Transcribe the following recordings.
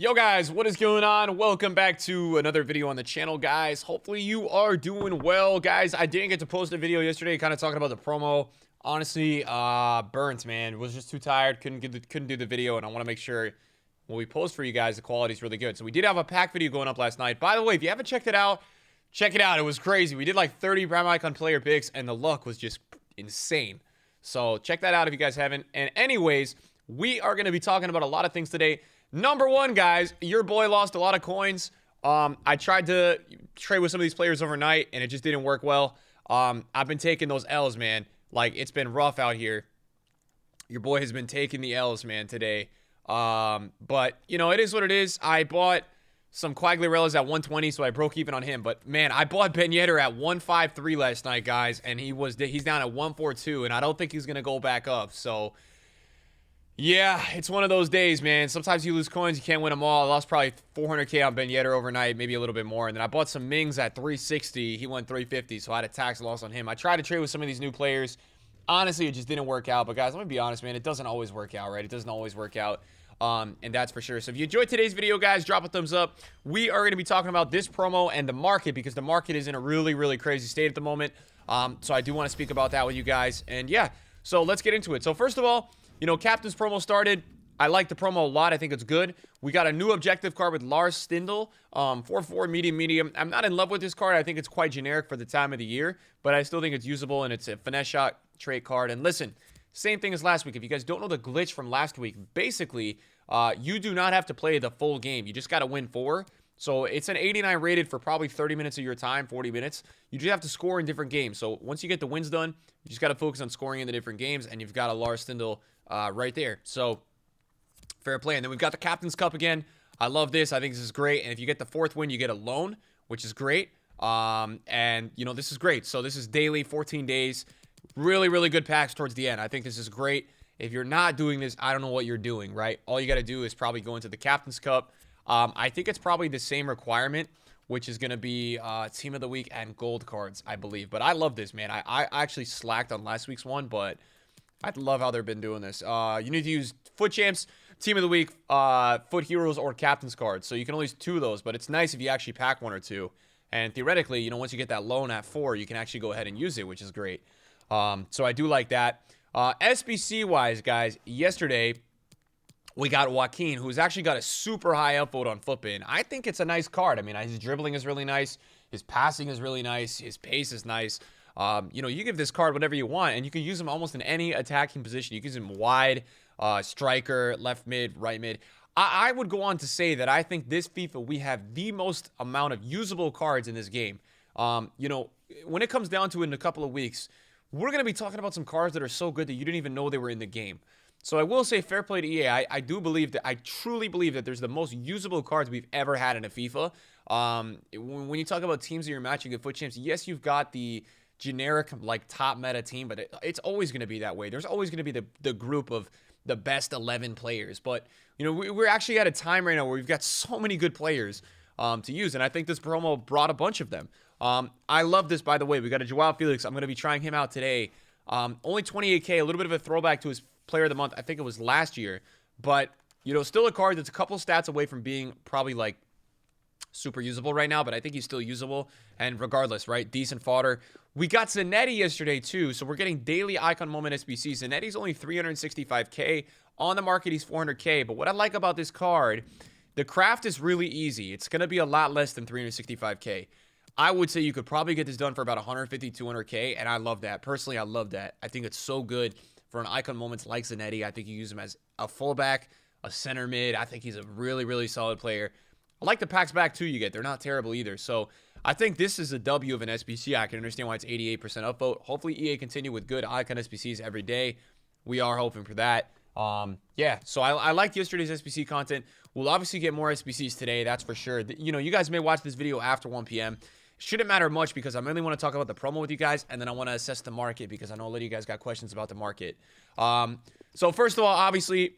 Yo guys, what is going on? Welcome back to another video on the channel, guys. Hopefully you are doing well, guys. I didn't get to post a video yesterday kind of talking about the promo. Honestly, burnt, man. Was just too tired, couldn't do the video, and I want to make sure when we post for you guys the quality is really good. So we did have a pack video going up last night. By the way, if you haven't checked it out, check it out. It was crazy. We did like 30 prime icon player picks and the luck was just insane. So check that out if you guys haven't. And anyways, we are going to be talking about a lot of things today. Number one, guys, your boy lost a lot of coins. I tried to trade with some of these players overnight, and it just didn't work well. I've been taking those L's, man. Like, it's been rough out here. Your boy has been taking the L's, man, today. But, you know, it is what it is. I bought some Quagliarellas at 120, so I broke even on him. But, man, I bought Ben Yedder at 153 last night, guys, and he's down at 142, and I don't think he's going to go back up. So yeah, it's one of those days, man. Sometimes you lose coins, you can't win them all. I lost probably 400K on Ben Yedder overnight, maybe a little bit more. And then I bought some Mings at 360. He went 350, so I had a tax loss on him. I tried to trade with some of these new players. Honestly, it just didn't work out. But, guys, let me be honest, man. It doesn't always work out, right? It doesn't always work out, and that's for sure. So if you enjoyed today's video, guys, drop a thumbs up. We are going to be talking about this promo and the market because the market is in a really, really crazy state at the moment. So I do want to speak about that with you guys. And, yeah, so let's get into it. So, first of all, you know, Captain's promo started. I like the promo a lot. I think it's good. We got a new objective card with Lars Stindl, 4-4, medium. I'm not in love with this card. I think it's quite generic for the time of the year, but I still think it's usable, and it's a finesse shot trait card. And listen, same thing as last week. If you guys don't know the glitch from last week, basically, you do not have to play the full game. You just got to win 4. So it's an 89 rated for probably 30 minutes of your time, 40 minutes. You just have to score in different games. So once you get the wins done, you just got to focus on scoring in the different games, and you've got a Lars Stindl right there. So fair play. And then we've got the Captain's Cup again. I love this. I think this is great. And if you get the 4th win, you get a loan, which is great. And, you know, this is great. So this is daily, 14 days. Really, really good packs towards the end. I think this is great. If you're not doing this, I don't know what you're doing, right? All you got to do is probably go into the Captain's Cup. I think it's probably the same requirement, which is going to be Team of the Week and gold cards, I believe. But I love this, man. I actually slacked on last week's one, but I love how they've been doing this. You need to use FUT Champs, Team of the Week, FUT Heroes, or Captain's cards. So you can only use 2 of those, but it's nice if you actually pack 1 or 2. And theoretically, you know, once you get that loan at 4, you can actually go ahead and use it, which is great. So I do like that. SBC-wise, guys, yesterday we got Joaquin, who's actually got a super high upvote on FUTBin. I think it's a nice card. I mean, his dribbling is really nice. His passing is really nice. His pace is nice. You know, you give this card whatever you want, and you can use him almost in any attacking position. You can use him wide, striker, left mid, right mid. I would go on to say that I think this FIFA, we have the most amount of usable cards in this game. You know, when it comes down to it in a couple of weeks, we're going to be talking about some cards that are so good that you didn't even know they were in the game. So I will say fair play to EA. I do believe that, I truly believe that there's the most usable cards we've ever had in a FIFA. When you talk about teams that you're matching at FUT Champs, yes, you've got the generic, like, top meta team, but it's always going to be that way. There's always going to be the group of the best 11 players. But, you know, we're actually at a time right now where we've got so many good players to use, and I think this promo brought a bunch of them. I love this, by the way. We got a Joao Felix. I'm going to be trying him out today. Only 28K, a little bit of a throwback to his player of the month. I think it was last year. But, you know, still a card that's a couple stats away from being probably, like, super usable right now, but I think he's still usable. And regardless, right, decent fodder. We got Zanetti yesterday, too, so we're getting daily icon moment SBC. Zanetti's only 365K. On the market, he's 400K. But what I like about this card, the craft is really easy. It's going to be a lot less than 365K. I would say you could probably get this done for about 150, 200K, and I love that. Personally, I love that. I think it's so good for an icon moments like Zanetti. I think you use him as a fullback, a center mid. I think he's a really, really solid player. I like the packs back, too, you get. They're not terrible either. So I think this is a W of an SBC. I can understand why it's 88% upvote. Hopefully, EA continue with good icon SBCs every day. We are hoping for that. Yeah, so I liked yesterday's SBC content. We'll obviously get more SBCs today, that's for sure. You know, you guys may watch this video after 1 p.m. Shouldn't matter much because I mainly want to talk about the promo with you guys, and then I want to assess the market because I know a lot of you guys got questions about the market. So first of all, obviously,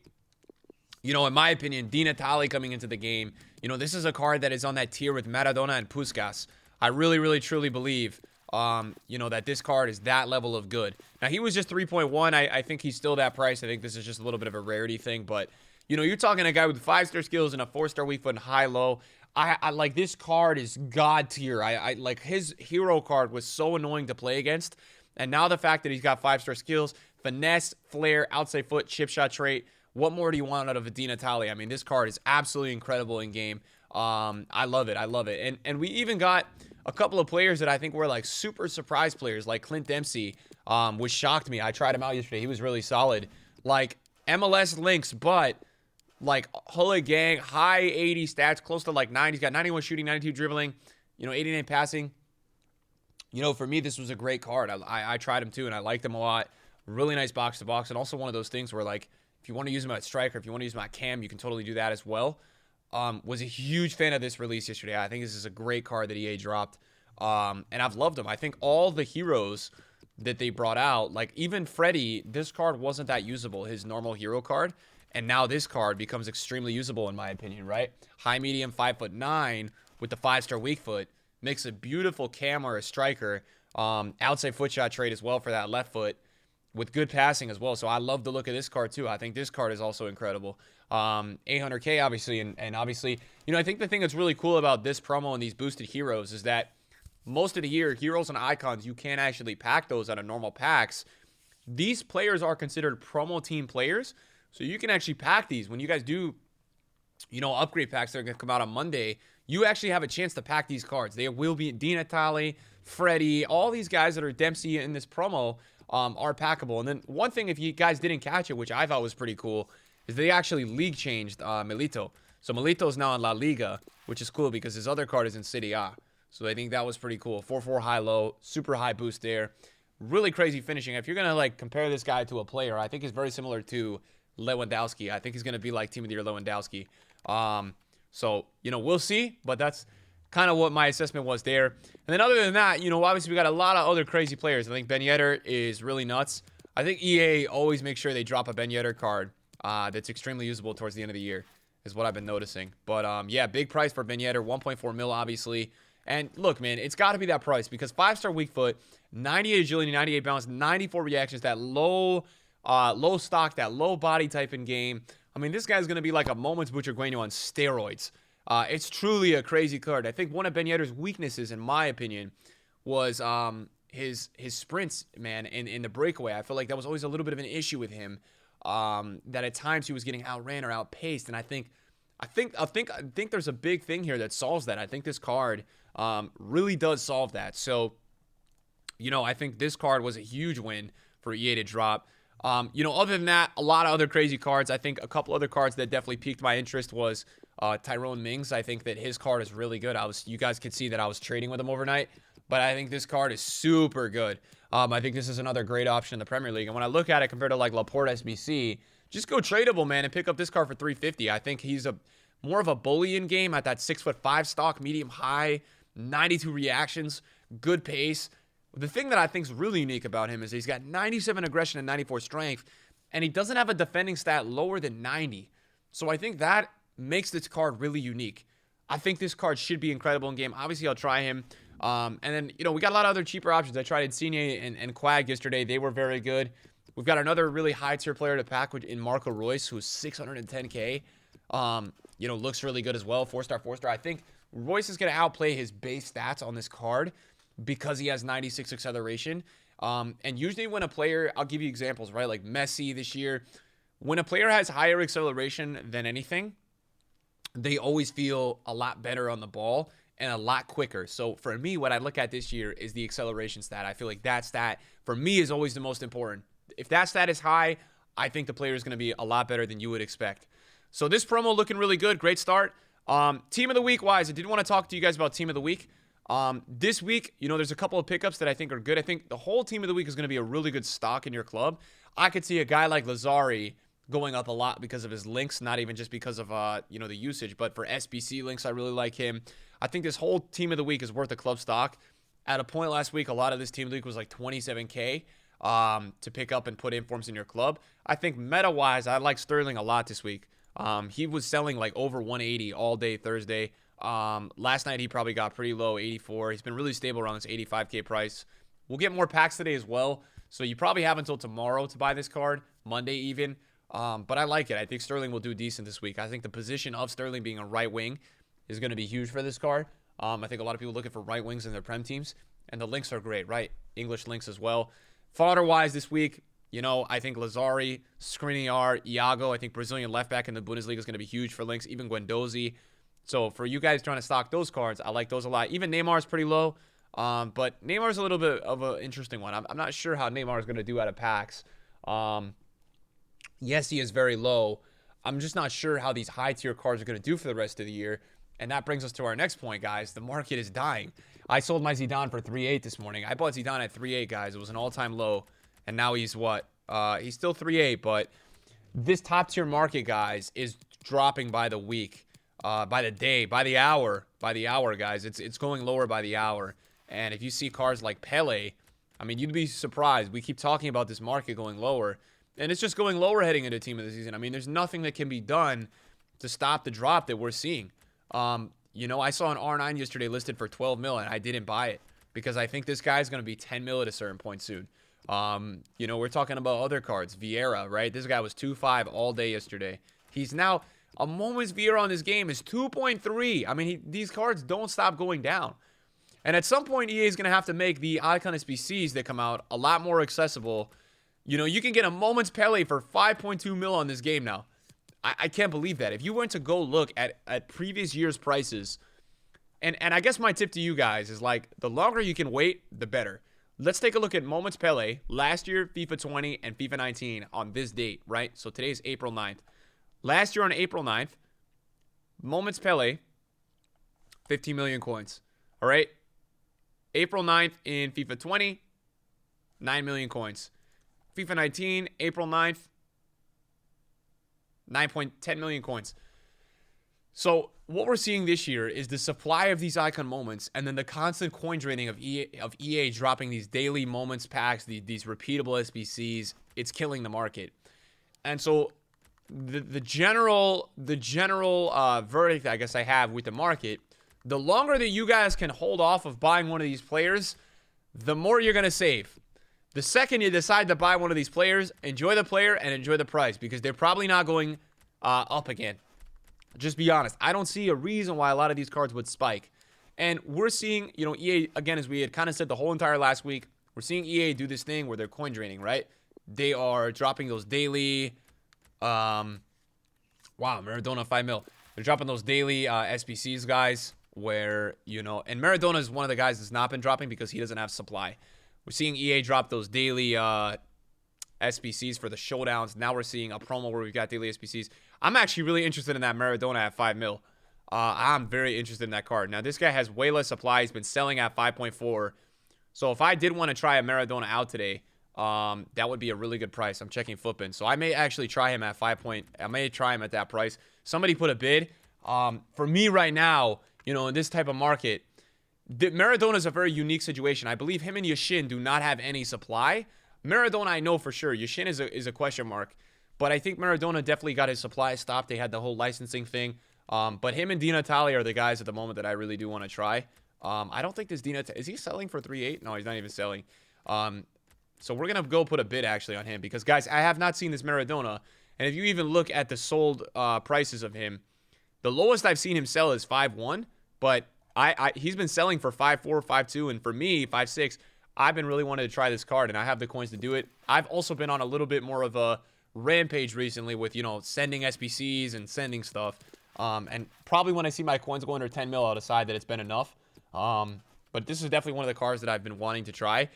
you know, in my opinion, Dnatalie coming into the game, you know, this is a card that is on that tier with Maradona and Puskas. I really, really, truly believe, you know, that this card is that level of good. Now, he was just 3.1. I think he's still that price. I think this is just a little bit of a rarity thing, but You know, you're talking a guy with 5-star skills and a 4-star weak foot and high-low. I like this card is god tier. I like his hero card was so annoying to play against. And now the fact that he's got 5-star skills, finesse, flair, outside foot, chip shot trait. What more do you want out of a Dnatalie? I mean, this card is absolutely incredible in game. I love it. I love it. And we even got a couple of players that I think were like super surprise players, like Clint Dempsey, which shocked me. I tried him out yesterday. He was really solid. Like MLS links, but like Hulla Gang, high 80 stats, close to like 90. He's got 91 shooting, 92 dribbling, 89 passing. For me, this was a great card. I tried him too, and I liked him a lot. Really nice box to box, and also one of those things where like if you want to use him at striker, if you want to use him at cam, you can totally do that as well. Was a huge fan of this release yesterday. I think this is a great card that EA dropped, and I've loved him. I think all the heroes that they brought out, like even Freddy, this card wasn't that usable, his normal hero card, and now this card becomes extremely usable in my opinion, right? High, medium, 5'9" with the 5-star weak foot makes a beautiful cam or a striker. Outside foot shot trait as well for that left foot with good passing as well. So I love the look of this card too. I think this card is also incredible. 800K obviously, and obviously, I think the thing that's really cool about this promo and these boosted heroes is that most of the year, heroes and icons, you can't actually pack those out of normal packs. These players are considered promo team players, so you can actually pack these. When you guys do, upgrade packs that are going to come out on Monday, you actually have a chance to pack these cards. They will be Dnatalie, Freddy, all these guys that are Dempsey in this promo are packable. And then one thing, if you guys didn't catch it, which I thought was pretty cool, is they actually league changed Milito. So Milito is now in La Liga, which is cool because his other card is in Serie A. So I think that was pretty cool. 4-4 high-low, super high boost there. Really crazy finishing. If you're going to like compare this guy to a player, I think he's very similar to Lewandowski. I think he's going to be like Team of the Year Lewandowski. So, we'll see, but that's kind of what my assessment was there. And then other than that, obviously we got a lot of other crazy players. I think Ben Yedder is really nuts. I think EA always makes sure they drop a Ben Yedder card that's extremely usable towards the end of the year is what I've been noticing. But, yeah, big price for Ben Yedder, 1.4 mil, obviously. And look, man, it's got to be that price because 5-star weak foot, 98 agility, 98 balance, 94 reactions, that low stock, that low body type in game. I mean, this guy's going to be like a Moments Butcher Gueno on steroids. It's truly a crazy card. I think one of Ben Yedder's weaknesses, in my opinion, was his sprints, man, in the breakaway. I feel like that was always a little bit of an issue with him, that at times he was getting outran or outpaced. And I think there's a big thing here that solves that. I think this card really does solve that. So, I think this card was a huge win for EA to drop. Other than that, a lot of other crazy cards. I think a couple other cards that definitely piqued my interest was Tyrone Mings. I think that his card is really good. You guys could see that I was trading with him overnight, but I think this card is super good. I think this is another great option in the Premier League. And when I look at it compared to like Laporte SBC, just go tradable, man, and pick up this card for 350. I think he's more of a bully in game at that 6'5" stock, medium high, 92 reactions, good pace. The thing that I think is really unique about him is he's got 97 aggression and 94 strength, and he doesn't have a defending stat lower than 90. So I think that makes this card really unique. I think this card should be incredible in game. Obviously, I'll try him. And then, we got a lot of other cheaper options. I tried Insigne and Quag yesterday. They were very good. We've got another really high-tier player to pack in Marco Reus, who's 610K. Looks really good as well. 4-star, 4-star. I think Reus is going to outplay his base stats on this card because he has 96 acceleration. And usually when a player, I'll give you examples, right? Like Messi this year, when a player has higher acceleration than anything, they always feel a lot better on the ball and a lot quicker. So for me, what I look at this year is the acceleration stat. I feel like that stat, for me, is always the most important. If that stat is high, I think the player is going to be a lot better than you would expect. So this promo looking really good. Great start. Team of the week wise, I did want to talk to you guys about team of the week. This week, there's a couple of pickups that I think are good. I think the whole team of the week is going to be a really good stock in your club. I could see a guy like Lazari going up a lot because of his links, not even just because of, the usage, but for SBC links, I really like him. I think this whole team of the week is worth a club stock. At a point last week, a lot of this team of the week was like 27K to pick up and put informs in your club. I think meta-wise, I like Sterling a lot this week. He was selling like over 180 all day Thursday. Last night he probably got pretty low, 84. He's been really stable around this 85K price. We'll get more packs today as well. So you probably have until tomorrow to buy this card, Monday even. But I like it. I think Sterling will do decent this week. I think the position of Sterling being a right wing is going to be huge for this card. I think a lot of people looking for right wings in their Prem teams, and the links are great, right? English links as well. Fodder-wise this week, I think Lazari, Skriniar, Iago, I think Brazilian left back in the Bundesliga is going to be huge for links, even Guendouzi. So for you guys trying to stock those cards, I like those a lot. Even Neymar's pretty low, but Neymar's a little bit of an interesting one. I'm not sure how Neymar is going to do out of packs. Yes, he is very low. I'm just not sure how these high-tier cards are going to do for the rest of the year. And that brings us to our next point, guys. The market is dying. I sold my Zidane for 3.8 this morning. I bought Zidane at 3.8, guys. It was an all-time low. And now he's what? He's still 3.8, but this top-tier market, guys, is dropping by the week, by the day, by the hour, guys. It's going lower by the hour. And if you see cards like Pele, I mean, you'd be surprised. We keep talking about this market going lower, and it's just going lower heading into team of the season. I mean, there's nothing that can be done to stop the drop that we're seeing. I saw an R9 yesterday listed for 12 mil, and I didn't buy it because I think this guy's going to be 10 mil at a certain point soon. We're talking about other cards. Vieira, right? This guy was 2.5 all day yesterday. He's now, a moment's Vieira on this game is 2.3. I mean, these cards don't stop going down. And at some point, EA is going to have to make the Icon SBCs that come out a lot more accessible. You can get a moment's Pele for 5.2 mil on this game now. I can't believe that. If you went to go look at previous year's prices, and I guess my tip to you guys is like, the longer you can wait, the better. Let's take a look at Moments Pele, last year, FIFA 20 and FIFA 19 on this date, right? So today's April 9th. Last year on April 9th, Moments Pele, 15 million coins, all right? April 9th in FIFA 20, 9 million coins. FIFA 19, April 9th, 9.10 million coins. So what we're seeing this year is the supply of these icon moments and then the constant coin draining of EA dropping these daily moments packs, these repeatable SBCs. It's killing the market. And so the general verdict I guess I have with the market, the longer that you guys can hold off of buying one of these players, the more you're going to save. The second you decide to buy one of these players, enjoy the player and enjoy the price because they're probably not going up again. Just be honest. I don't see a reason why a lot of these cards would spike. And we're seeing, EA, again, as we had kind of said the whole entire last week, we're seeing EA do this thing where they're coin draining, right? They are dropping those daily, Maradona 5 mil. They're dropping those daily SBCs, guys, where, and Maradona is one of the guys that's not been dropping because he doesn't have supply. We're seeing EA drop those daily SBCs for the showdowns. Now we're seeing a promo where we've got daily SBCs. I'm actually really interested in that Maradona at 5 mil. I'm very interested in that card. Now, this guy has way less supply. He's been selling at 5.4. So if I did want to try a Maradona out today, that would be a really good price. I'm checking Footbin. So I may actually try him at I may try him at that price. Somebody put a bid. For me right now, in this type of market, Maradona is a very unique situation. I believe him and Yashin do not have any supply. Maradona, I know for sure. Yashin is a question mark. But I think Maradona definitely got his supply stopped. They had the whole licensing thing. But him and Dnatalie are the guys at the moment that I really do want to try. I don't think this Dnatalie... Is he selling for 3.8? No, he's not even selling. So we're going to go put a bid actually on him. Because, guys, I have not seen this Maradona. And if you even look at the sold prices of him, the lowest I've seen him sell is 5.1. But he's been selling for 5.4, 5.2, and for me, 5.6. I've been really wanting to try this card, and I have the coins to do it. I've also been on a little bit more of a rampage recently with, sending SBCs and sending stuff. And probably when I see my coins go under 10 mil, I'll decide that it's been enough. But this is definitely one of the cards that I've been wanting to try.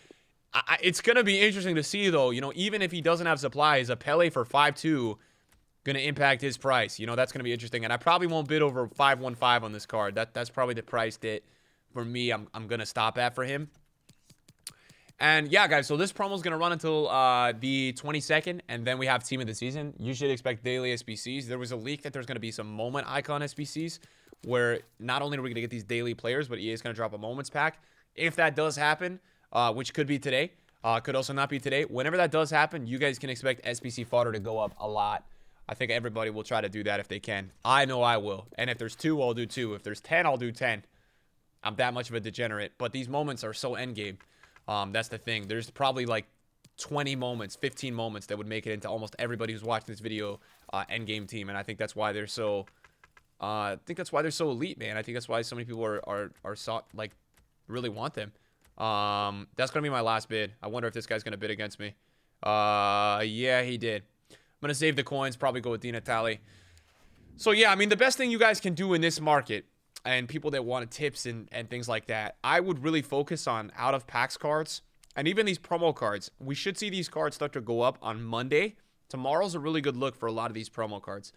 It's going to be interesting to see, though, even if he doesn't have supply, is a Pele for 5.2 going to impact his price? That's going to be interesting. And I probably won't bid over 5.15 on this card. That's probably the price that, for me, I'm going to stop at for him. And yeah, guys, so this promo is going to run until the 22nd, and then we have Team of the Season. You should expect daily SBCs. There was a leak that there's going to be some moment icon SBCs, where not only are we going to get these daily players, but EA is going to drop a moments pack. If that does happen, which could be today, could also not be today. Whenever that does happen, you guys can expect SBC fodder to go up a lot. I think everybody will try to do that if they can. I know I will. And if there's 2, I'll do 2. If there's 10, I'll do 10. I'm that much of a degenerate. But these moments are so endgame. That's the thing. There's probably like 20 moments, 15 moments that would make it into almost everybody who's watching this video endgame team. And I think that's why they're so elite, man. I think that's why so many people are like really want them. That's gonna be my last bid. I wonder if this guy's gonna bid against me. Yeah, he did. I'm gonna save the coins, probably go with Dnatalie. So yeah, I mean, the best thing you guys can do in this market, and people that want tips and things like that, I would really focus on out of packs cards. And even these promo cards, we should see these cards start to go up on Monday. Tomorrow's a really good look for a lot of these promo cards,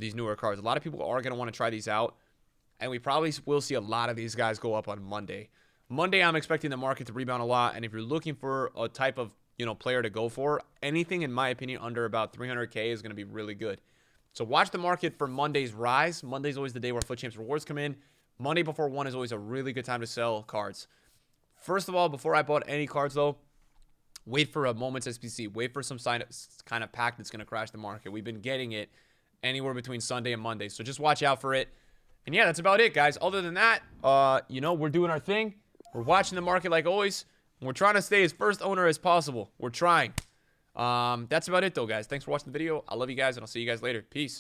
these newer cards. A lot of people are going to want to try these out, and we probably will see a lot of these guys go up on Monday. Monday, I'm expecting the market to rebound a lot, and if you're looking for a type of player to go for, anything, in my opinion, under about 300K is going to be really good. So watch the market for Monday's rise. Monday's always the day where FUT Champs rewards come in. Monday before 1 is always a really good time to sell cards. First of all, before I bought any cards, though, wait for a moment's SBC. Wait for some kind of pack that's going to crash the market. We've been getting it anywhere between Sunday and Monday. So just watch out for it. And yeah, that's about it, guys. Other than that, we're doing our thing. We're watching the market like always. We're trying to stay as first owner as possible. We're trying. That's about it, though, guys. Thanks for watching the video. I love you guys, and I'll see you guys later. Peace.